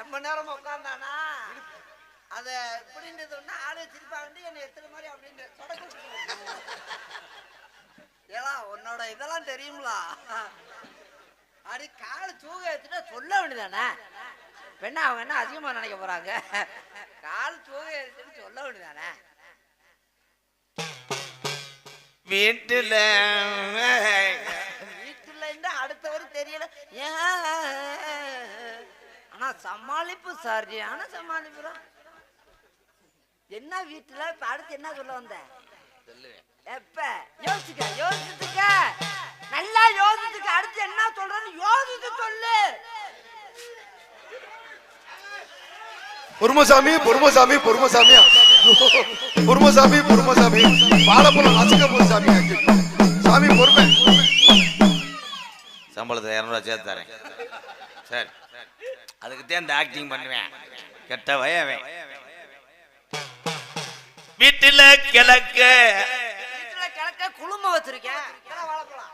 ரொம்ப நேரம் உட்காந்தானா அத இப்படின்னு சொன்னா ஆளு திருப்பா வந்து என்னை எத்தனை மாதிரி அப்படின்னு ஏலா உன்னோட இதெல்லாம் தெரியுங்களா அப்படி காலை தூக எடுத்துட்டா சொல்ல வேண்டியதானே பெண்ணா அவங்க என்ன அதிகமா நினைக்க போறாங்க கால் தூக எடுத்துட்டு சொல்ல வேண்டியதானே வீட்டுல வீட்டுல அடுத்தவரு தெரியல ஆனா சமாளிப்பு சரியான சமாளிப்புறோம் என்ன வீட்டுல இப்ப அடுத்து என்ன சொல்ல வந்த எப்ப யோசிச்சுக்க நல்லா யோசிச்சுக்க அடுத்து என்ன சொல்றன்னு யோசிச்சு சொல்லு பொறுமசாமி பொறுமசாமி பொறுமசாமியா பொறுமசாமி பொறுமசாமி வாழைப்பழம் நசுக்க போது சாமி சாமி பொறுமை சம்பளத்தை 200 சேர்த்து தரேன் சரி அதுக்குத்தான் இந்த ஆக்டிங் பண்ணுவேன் கெட்ட வயவன் வீட்டுல கிழக்க குழும வச்சிருக்கேன் வாழைப்பழம்